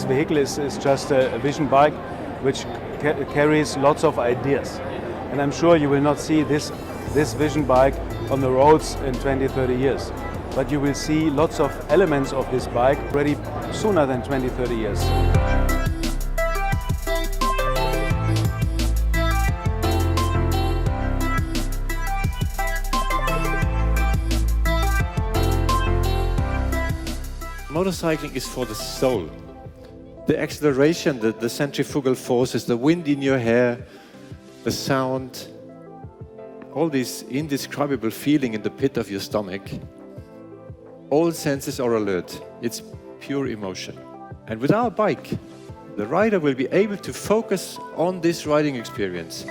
vehicle is just a vision bike which carries lots of ideas. And I'm sure you will not see this vision bike on the roads in 20, 30 years. But you will see lots of elements of this bike already sooner than 20, 30 years. Motorcycling is for the soul. The acceleration, the centrifugal forces, the wind in your hair, the sound, all this indescribable feeling in the pit of your stomach. All senses are alert. It's pure emotion. And with our bike, the rider will be able to focus on this riding experience.